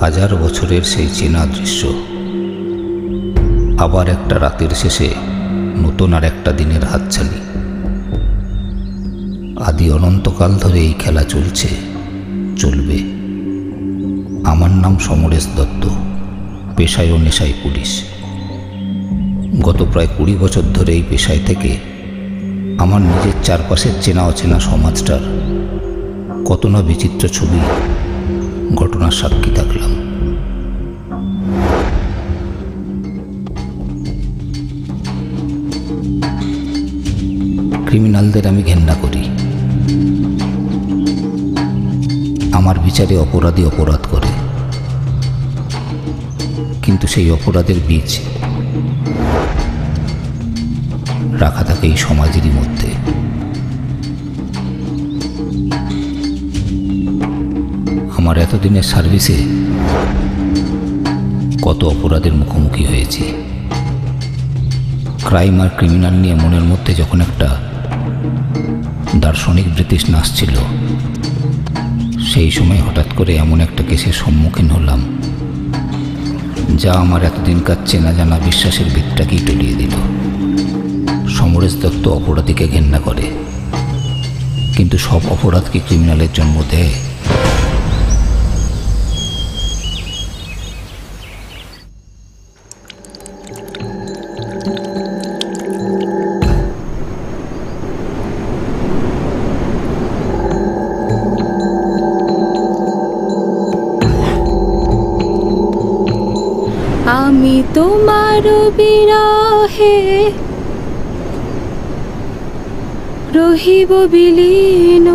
হাজার বছরের সেই চেনা দৃশ্য আবার একটা রাতের শেষে নতুন আর একটা দিনের হাতছানি। আদি অনন্তকাল ধরে এই খেলা চলছে, চলবে। আমার নাম সমরেশ দত্ত, পেশায় ও নেশায় পুলিশ। গত প্রায় 20 বছর ধরে এই পেশায় থেকে আমার নিজের চারপাশের চেনা অচেনা সমাজটার কত না বিচিত্র ছবি, ঘটনার সাক্ষী থাকলাম। ক্রিমিনালদের আমি ঘেন্না করি। আমার বিচারে অপরাধী অপরাধ করে, কিন্তু সেই অপরাধের বীজ রাখা থাকে এই সমাজেরই মধ্যে। আমার এতদিনের সার্ভিসে কত অপরাধের মুখোমুখি হয়েছি। ক্রাইম আর ক্রিমিনাল নিয়ে মনের মধ্যে যখন একটা দার্শনিক বৃতৃষ্ণা আসছিল, সেই সময় হঠাৎ করে এমন একটা কেসের সম্মুখীন হলাম যা আমার এতদিনকার চেনা জানা বিশ্বাসের ভিতটাকেই টলিয়ে দিল। সমরেশ দত্ত অপরাধীকে ঘেন্না করে, কিন্তু সব অপরাধ কি ক্রিমিনালের জন্ম দেয়? আমি তোমার বিরহে রহিব বিলীন,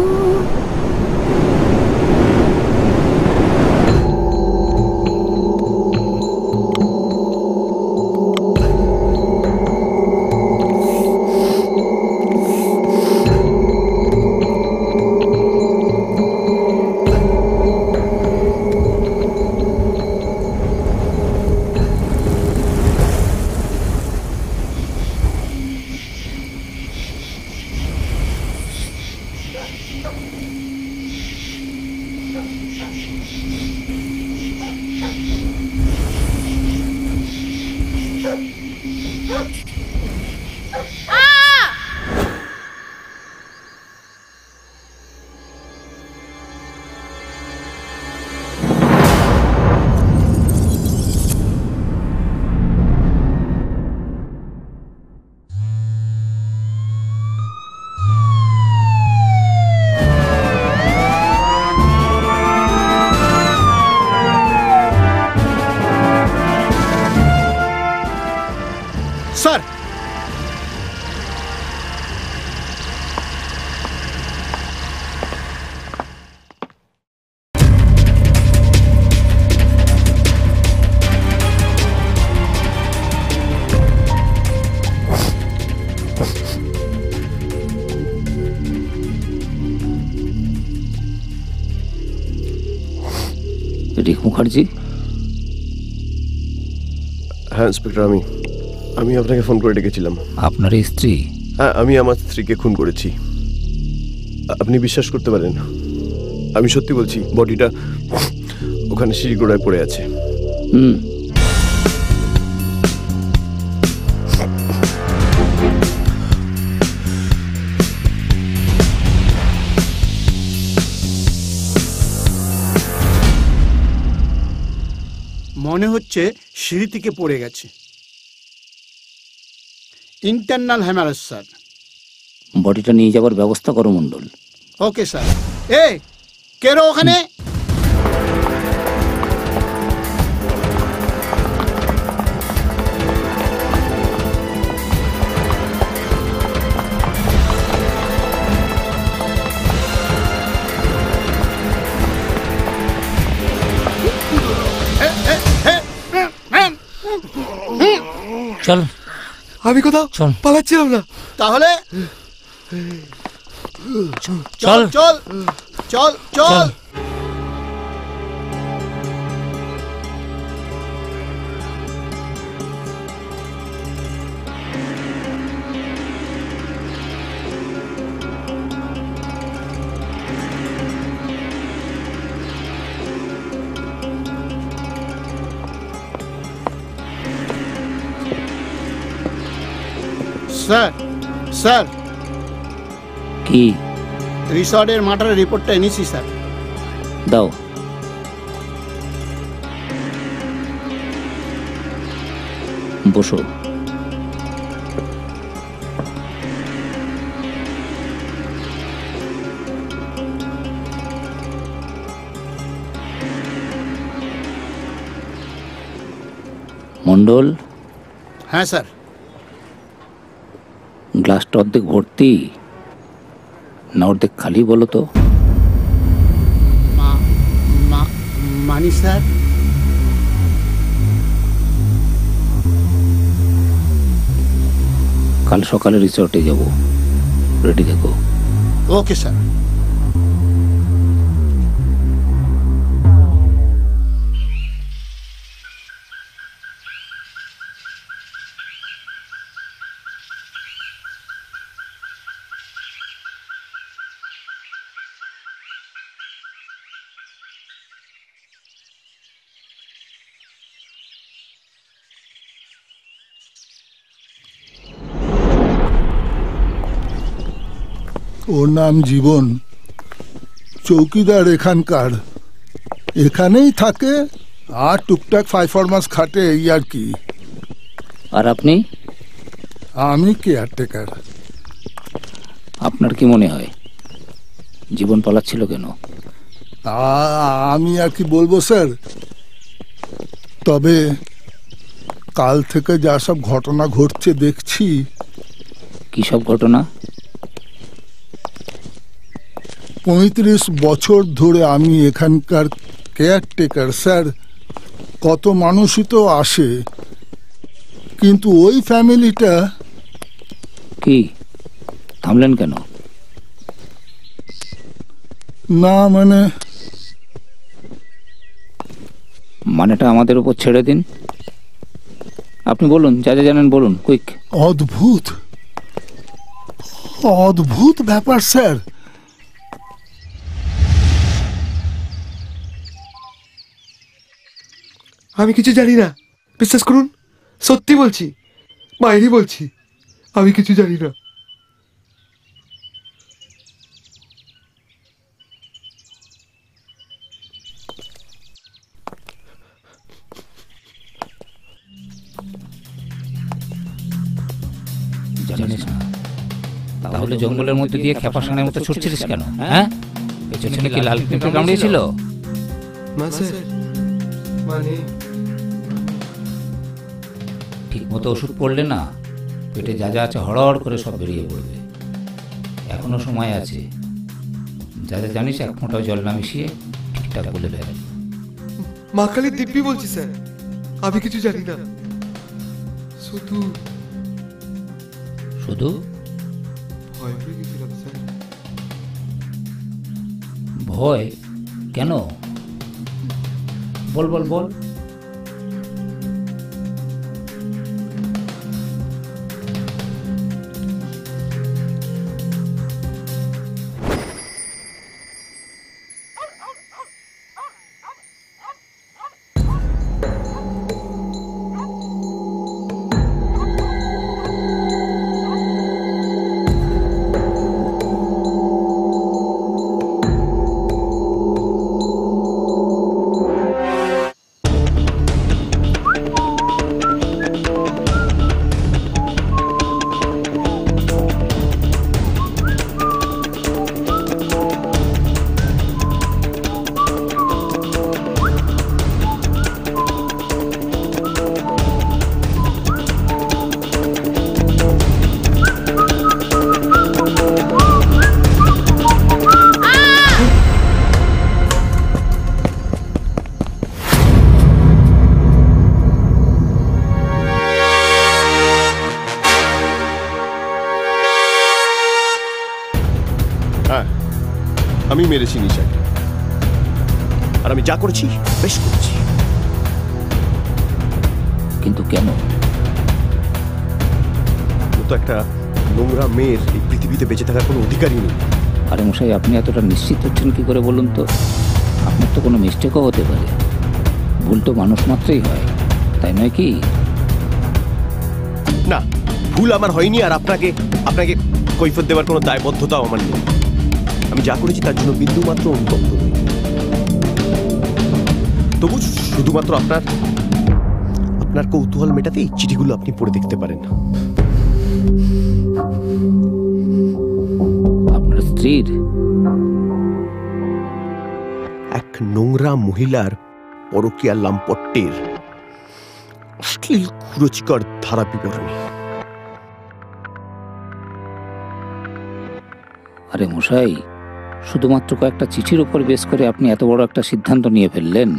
স্যার। রিক মুখার্জি? হ্যাঁ ইন্সপেক্টর, আমি আপনাকে ফোন করে ডেকেছিলাম। আপনার স্ত্রী? হ্যাঁ, আমি আমার স্ত্রীকে খুন করেছি। আপনি বিশ্বাস করতে পারেন, আমি সত্যি বলছি, বডিটা ওখানে সিঁড়িগোড়ায় পড়ে আছে। মনে হচ্ছে সিঁড়ি থেকে পড়ে গেছে। Internal haemorrhage sir. বডিটা নিয়ে যাওয়ার ব্যবস্থা করো মণ্ডল। Okay sir. এ কেরো ওখানে? চল। আমি কোথাও পালাচ্ছিলাম না। তাহলে চল চল চল চল। স্যার স্যার কি? রিসর্টের মার্ডারের রিপোর্টটা এনেছি স্যার। দাও। বসো। মন্ডল, হ্যাঁ স্যার। গ্লাসটা অর্ধেক ভর্তি না অর্ধেক খালি বলো তো? মানি স্যার। কাল সকালে রিসর্টে যাব, রেডি থেকো। Okay sir. ওর নাম জীবন, চৌকিদার এখানকার, এখানেই থাকে আর টুকটাক পারফরমেন্স খাটে, এই আর কি। আর আপনি? আমি কেয়ারটেকার। আপনার কি মনে হয় জীবন পালাচ্ছিল কেন? আমি আর কি বলবো স্যার, তবে কাল থেকে যা সব ঘটনা ঘটছে দেখছি। কি সব ঘটনা? 35 বছর ধরে আমি এখানকার কেয়ারটেকার স্যার। কত মানুষই তো আসে, কিন্তু ওই ফ্যামিলিটা। কি থামলেন কেন? না মানেটা আমাদের উপর ছেড়ে দিন। আপনি বলুন, যা যা জানেন বলুন, কুইক। অদ্ভুত অদ্ভুত ব্যাপার স্যার। আমি কিছু জানি না, বিশ্বাস করুন, সত্যি বলছি, মায়েরই বলছি, আমি কিছু জানি না। জানিস না? তাহলে জঙ্গলের মধ্যে দিয়ে খেপাসানের মতো ছুটছিলিস কেন? হ্যাঁ, পেছনে কি লাল পিঁপড়ে কামড়িয়েছিল? মানে ঠিক মতো ওষুধ পড়লে না, পেটে যা যা আছে হড়হড় করে সব বেরিয়ে পড়বে। এখনো সময় আছে, যা যা জানিস এক ফোঁটাও জল না মিশিয়ে ঠিকঠাক বলে ফেল। মা কালী দিব্যি বলছি স্যার, আমি কিছু জানি না। শুধু শুধু ভয় পেয়ে গেছিলাম স্যার। ভয় কেন? বল বল বল। আমি মেরেছি নিশাকে, আর আমি যা করেছি বেশ করেছি। কিন্তু কেন? তো একটা নোংরা মেয়ের এই পৃথিবীতে বেঁচে থাকার কোনো অধিকারই নেই। আরে মশাই, আপনি এতটা নিশ্চিত হচ্ছেন কি করে বলুন তো? আপনার তো কোনো মিস্টেকও হতে পারে, ভুল তো মানুষ মাত্রই হয়, তাই নয় কি? না, ভুল আমার হয়নি, আর আপনাকে আপনাকে কৈফিয়ত দেওয়ার কোনো দায়বদ্ধতাও আমার নেই। আমি যা করেছি তার জন্য বিন্দু মাত্র অনুতপ্ত নই। তবু শুধুমাত্র আপনার কৌতূহল মেটাতে এই চিঠিগুলো আপনি পড়ে দেখতে পারেন। আপনার স্ত্রীর? এক নোংরা মহিলার পরকীয়া লাম্পট্যের অশ্লীল কুরুচিকর ধারা বিবরণী। আরে মশাই, শুধুমাত্র কয়েকটা চিঠির উপর বেশ করে আপনি এত বড় একটা সিদ্ধান্ত নিয়ে ফেললেন।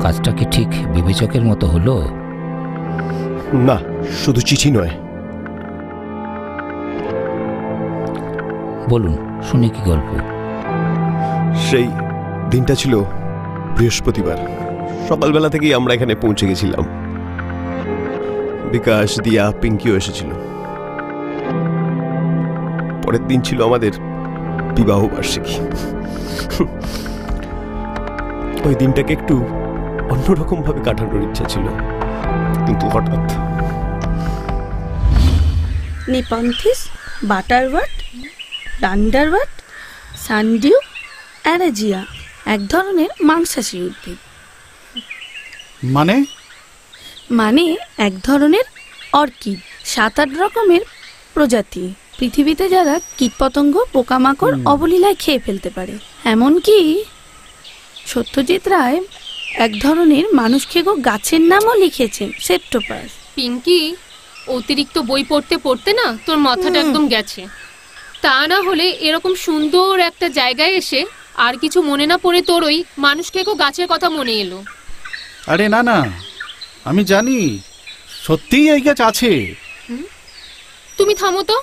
কাজটা কি ঠিক বিবেচকের মতো হলো? না, শুধু চিঠি নয়। বলুন, শুনে কি গল্প? সেই দিনটা ছিল বৃহস্পতিবার। সকালবেলা থেকেই আমরা এখানে পৌঁছে গেছিলাম। বিকাশ, দিয়া, পিঙ্কিও এসেছিল। পরের দিন ছিল আমাদের বিবাহ বার্ষিকী। ওই দিনটাকে একটু অন্যরকম ভাবে কাটানোর ইচ্ছা ছিল, কিন্তু হঠাৎ নিপন্থিস, বাটারওয়াট, ডান্ডারওয়াট, সানডিউ, অ্যারাজিয়া এক ধরনের মাংসাশী উদ্ভিদ। মানে এক ধরনের অর্কিড, 7-8 রকমের প্রজাতি। পৃথিবীতে যারা কীটপতঙ্গ, পোকামাকড় অবলীলায় খেয়ে ফেলতে পারে। এমনকি সত্যজিৎ রায় এক ধরনের মানুষ খেগো গাছের নামও লিখেছেন, সেপ্টোপাস। পিঙ্কি, অতিরিক্ত বই পড়তে পড়তে না তোর মাথাটা একদম গেছে। তা না হলে এরকম সুন্দর একটা জায়গায় এসে আর কিছু মনে না পড়ে তোর ওই মানুষ খেগো গাছের কথা মনে এলো। আরে না না, আমি জানি সত্যিই এই গাছ আছে। তুমি থামো তো,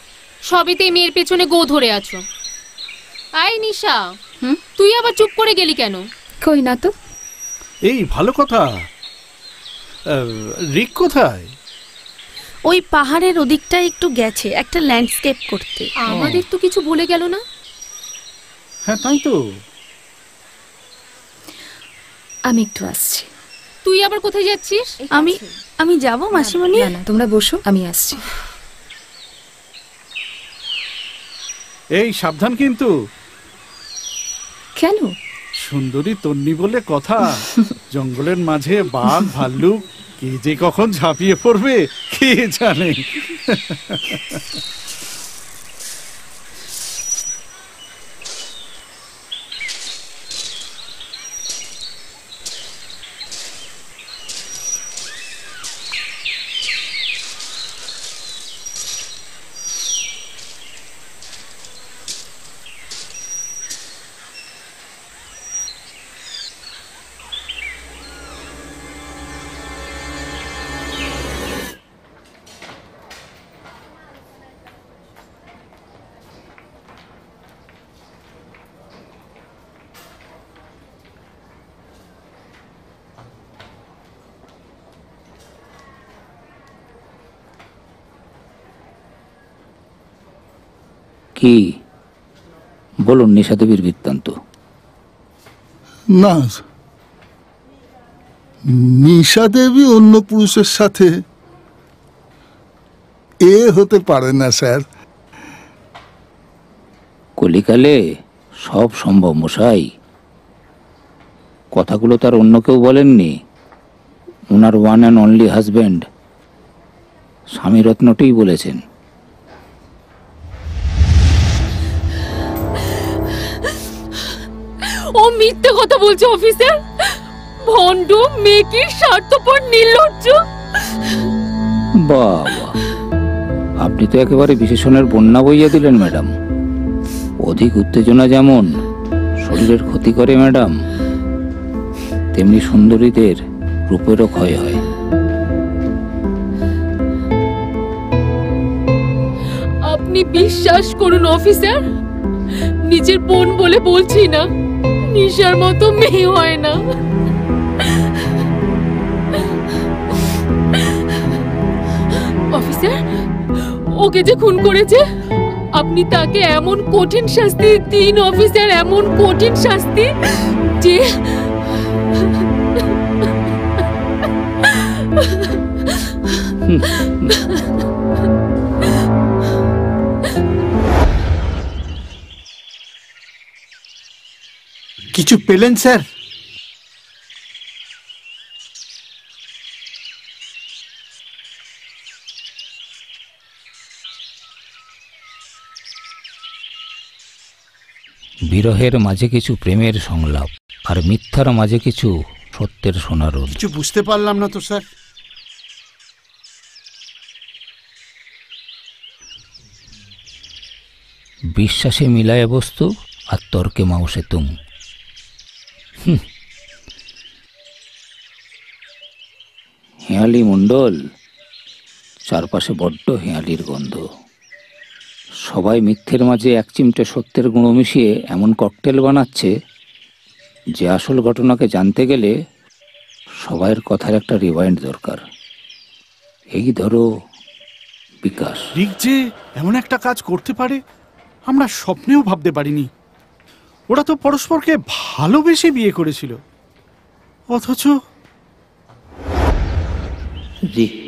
সবেতেই মেয়ের পেছনে গো ধরে আছো। আয় নিশা, তুই আবার চুপ করে গেলি কেন? কই না তো। এই ভালো কথা। রিক কোথায়? ওই পাহাড়ের ওদিকটা একটু গেছে একটা ল্যান্ডস্কেপ করতে। আমাদের তো কিছু বলে গেল না। হ্যাঁ তাই তো। আমি একটু আসছি। তুই আবার কোথায় যাচ্ছিস? আমি যাব মাসিমণি। না, তোমরা বসো, আমি আসছি। এই সাবধান কিন্তু। কেন? সুন্দরী তন্নি বলে কথা। জঙ্গলের মাঝে বাঘ, ভাল্লুক কে যে কখন ঝাঁপিয়ে পড়বে কে জানে। কি বলুন নিশা দেবীর বৃত্তান্ত। না, নিশা দেবী অন্য পুরুষের সাথে হতে পারে না স্যার। কলিকালে সব সম্ভব মশাই। কথাগুলো তার অন্য কেউ বলেননি। ওনার ওয়ান অ্যান্ড অনলি হাজব্যান্ড স্বামীরত্নটিই বলেছেন। ও মিথ্যে কথা বলছে অফিসার। ভণ্ড, মেকি, স্বার্থপর, নির্লজ্জ। বাবা, আপনি তো একেবারে বিশেষণের বন্যা বইয়া দিলেন ম্যাডাম। অধিক উত্তেজনা যেমন শরীরের ক্ষতি করে ম্যাডাম, তেমনি সুন্দরীদের রূপেরও ক্ষয় হয়। আপনি বিশ্বাস করুন অফিসার, নিজের বোন বলে বলছি না, নিশার মতো মেয়ে হয় না। অফিসার, ওকে যে খুন করেছে আপনি তাকে এমন কঠিন শাস্তি দিন অফিসার, এমন কঠিন শাস্তি যে কিছু পেলেন স্যার? বিরহের মাঝে কিছু প্রেমের সংলাপ, আর মিথ্যার মাঝে কিছু সত্যের সোনারোদ। কিছু বুঝতে পারলাম না তো স্যার। বিশ্বাসে মিলায় বস্তু, আর তর্কে মাউসে তুম। হেঁয়ালি মণ্ডল, চারপাশে বড্ড হেঁয়ালির গন্ধ। সবাই মিথ্যের মাঝে এক চিমটে সত্যের গুঁড়ো মিশিয়ে এমন ককটেল বানাচ্ছে যে আসল ঘটনাকে জানতে গেলে সবাইয়ের কথার একটা রিওয়াইন্ড দরকার। এই ধরো বিকাশ। রিক যে এমন একটা কাজ করতে পারে আমরা স্বপ্নেও ভাবতে পারিনি। ওরা তো পরস্পরকে ভালোবেসে বিয়ে করেছিল, অথচ রিক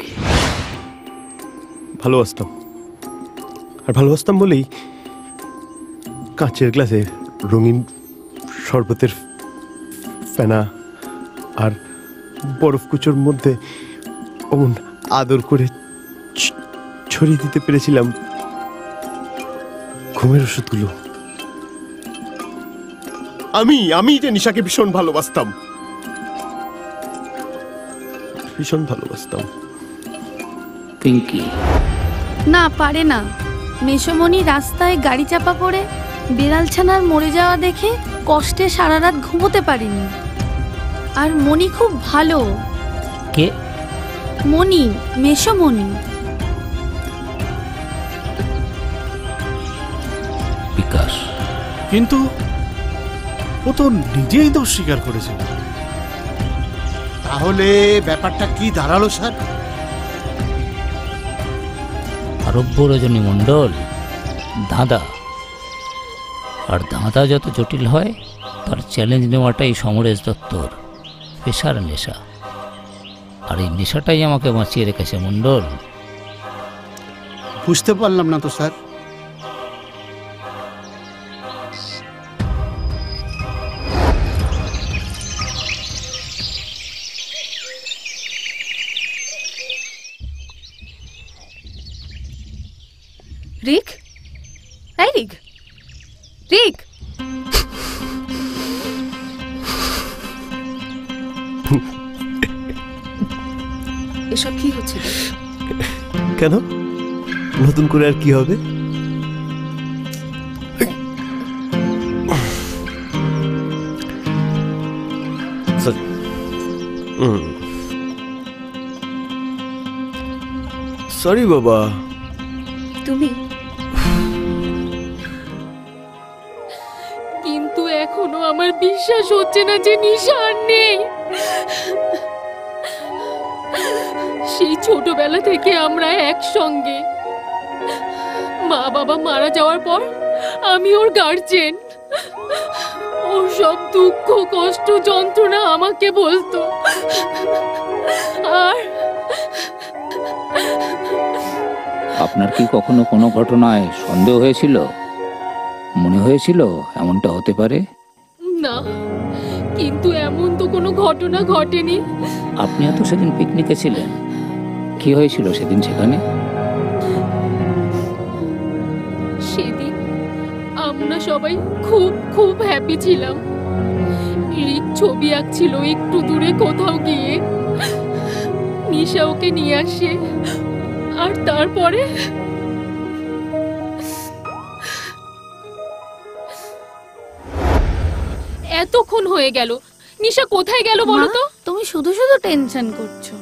ভালোবাসতাম, আর ভালোবাসতাম বলেই কাঁচের গ্লাসে রঙিন শরবতের ফেনা আর বরফ কুচোর মধ্যে অমন আদর করে ছড়িয়ে দিতে পেরেছিলাম ঘুমের ওষুধগুলো। আমি যে নিশাকে ভীষণ ভালোবাসতাম, ভীষণ ভালোবাসতাম। পিঙ্কি না পারে না। মেসমণি রাস্তায় গাড়ি চাপা পড়ে বিড়ালছানার মরে যাওয়া দেখে কষ্টে সারা রাত ঘুমোতে পারিনি। আর মণি খুব ভালো। কে? মণি, মেসমণি। বিকাশ কিন্তু ও তো নিজেই দোষ স্বীকার করেছে। তাহলে ব্যাপারটা কি দাঁড়ালো স্যার? আরব্য রজনী মণ্ডল ধাঁধা, আর ধাঁধা যত জটিল হয় তার চ্যালেঞ্জ নেওয়াটাই সমরেশ দত্তর পেশার নেশা। আর এই নেশাটাই আমাকে বাঁচিয়ে রেখেছে মণ্ডল। বুঝতে পারলাম না তো স্যার। রিক, এই রিক, রিক, এসব কি হচ্ছে? কেন? নতুন করে আর কি হবে? সরি বাবা। তুমি কিন্তু এখনো আমার বিশ্বাস হচ্ছে না যে নিশা আর নেই। সেই ছোটবেলা থেকে আমরা একসঙ্গে। মা বাবা মারা যাওয়ার পর আমি ওর গার্জেন। ও সব দুঃখ কষ্ট যন্ত্রণা আমাকে বলতো। আর আপনার কি কখনো কোনো ঘটনায় সন্দেহ হয়েছিল, মনে হয়েছিল এমনটা হতে পারে? না, কিন্তু এমন তো কোনো ঘটনা ঘটেনি। আপনিও তো সেদিন পিকনিকে ছিলেন। কি হয়েছিল সেদিন সেখানে? সেদিন আমরা সবাই খুব খুব হ্যাপি ছিলাম। রিক ছবি আঁকছিল একটু দূরে কোথাও গিয়ে। নিশা ওকে নিয়ে আসে, আর তারপরে এতক্ষণ হয়ে গেল, নিশা কোথায় গেল বলো তো? তুমি শুধু শুধু টেনশন করছো।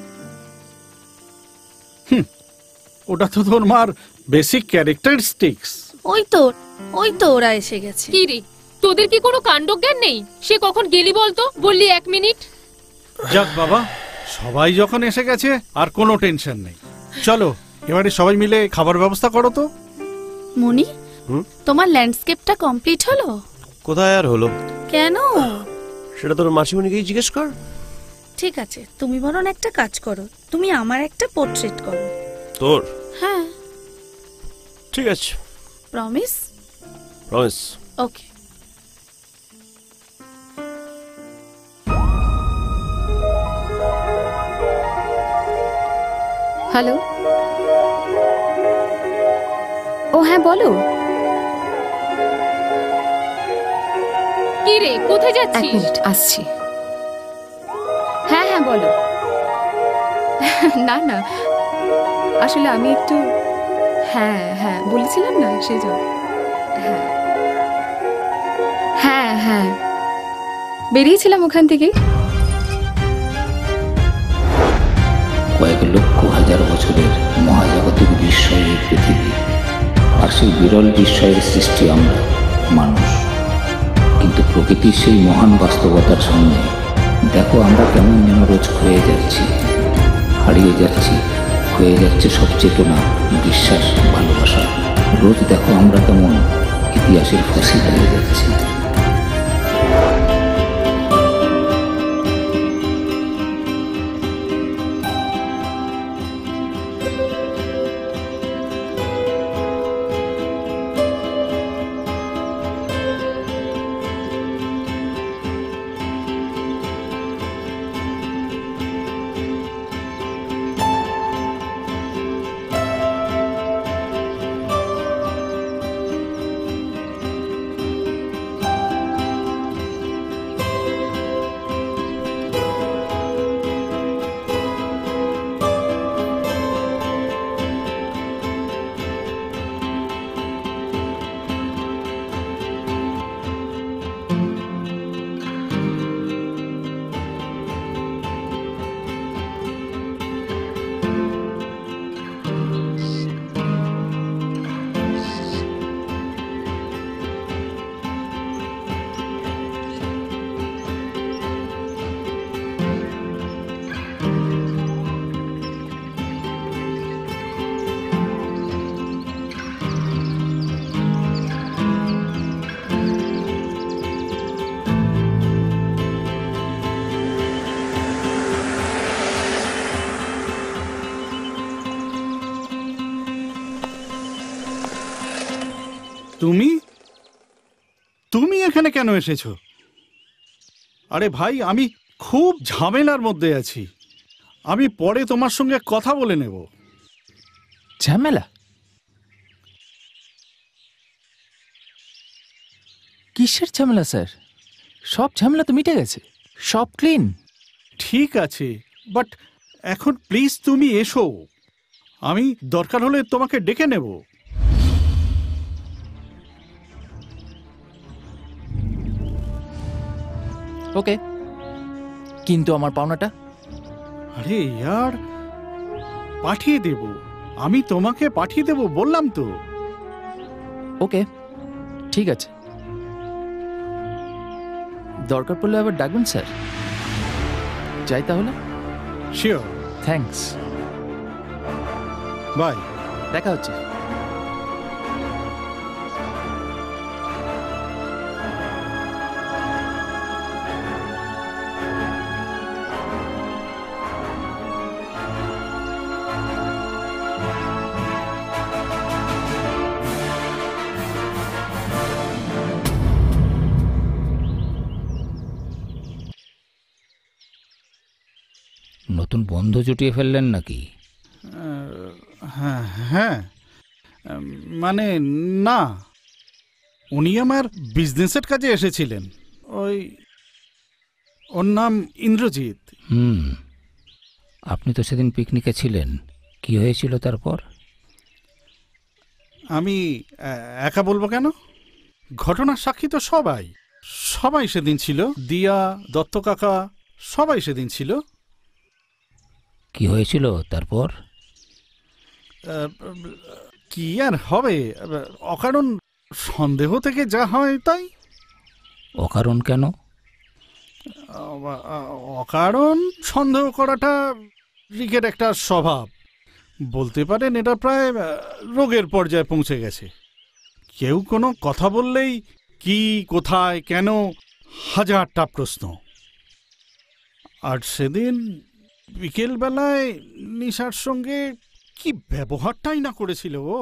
ওটা তো তোমার বেসিক ক্যারেক্টারিস্টিক্স। ওই তো ওরা এসে গেছে। কি রে, তোদের কি কোনো কাণ্ডজ্ঞান নেই? সে কখন গেলি বলতো? বললি 1 মিনিট। যাক বাবা, সবাই যখন এসে গেছে আর কোনো টেনশন নেই। চলো এবারে সবাই মিলে খাবার ব্যবস্থা করো তো। মনি, তোমার ল্যান্ডস্কেপটা কমপ্লিট হলো? কোথায় আর হলো? কেন? সেটা তোর মাসিমণিকেই জিজ্ঞেস কর। ঠিক আছে, তুমি বরং একটা কাজ করো, তুমি আমার একটা পোর্ট্রেট করো। তোর? হ্যাঁ। ঠিক আছে। প্রমিস? প্রমিস। ওকে। হ্যালো, ও হ্যাঁ বলো। কি রে, কোথায় এক যাচ্ছিস? মিনিট আসছি। হ্যাঁ হ্যাঁ বলো। না না, আসলে আমি একটু, হ্যাঁ হ্যাঁ বলেছিলাম না সেই জন্য। হ্যাঁ হ্যাঁ হ্যাঁ বেরিয়েছিলাম ওখান থেকে। কয়েক লক্ষ হাজার বছরের মহাজাগতিক বিস্ময় এই পৃথিবী, আর সেই বিরল বিস্ময়ের সৃষ্টি আমরা মানুষ। কিন্তু প্রকৃতির সেই মহান বাস্তবতার সামনে দেখো আমরা কেমন যেন রোজ ক্ষয়ে যাচ্ছি, হারিয়ে যাচ্ছি, হয়ে যাচ্ছে সব চেতনা, বিশ্বাস, ভালোবাসা। রোজ দেখো আমরা কেমন ইতিহাসের ফসিল হয়ে যাচ্ছি। তুমি তুমি এখানে কেন এসেছো? আরে ভাই, আমি খুব ঝামেলার মধ্যে আছি, আমি পরে তোমার সঙ্গে কথা বলে নেব। ঝামেলা? কিসের ঝামেলা স্যার? সব ঝামেলা তো মিটে গেছে, সব ক্লিন। ঠিক আছে, বাট এখন প্লিজ তুমি এসো, আমি দরকার হলে তোমাকে ডেকে নেব। ওকে, কিন্তু আমার পাওনাটা? আরে ইয়ার, পাঠিয়ে দেব, আমি তোমাকে পাঠিয়ে দেব বললাম তো। ওকে ঠিক আছে, দরকার পড়লে আবার ডাকবেন স্যার। যাই তাহলে। শিওর। Thanks, bye. দেখা হচ্ছে। নতুন বন্ধু জুটিয়ে ফেললেন নাকি? হ্যাঁ হ্যাঁ, মানে না, উনি আমার বিজনেসের কাজে এসেছিলেন। ওর নাম ইন্দ্রজিৎ। আপনি তো সেদিন পিকনিকে ছিলেন, কি হয়েছিল তারপর? আমি একা বলবো কেন, ঘটনার সাক্ষী তো সবাই, সবাই সেদিন ছিল, দিয়া, দত্ত কাকা, সবাই সেদিন ছিল। কি হয়েছিল তারপর? কি আর হবে, অকারণ সন্দেহ থেকে যা হয় তাই। অকারণ কেন? অকারণ সন্দেহ করাটা রিকের একটা স্বভাব, বলতে পারেন এটা প্রায় রোগের পর্যায়ে পৌঁছে গেছে। কেউ কোনো কথা বললেই কি, কোথায়, কেন, হাজারটা প্রশ্ন। আর সেদিন বিকেলবেলায় নিশার সঙ্গে কি ব্যবহারটাই না করেছিল ও।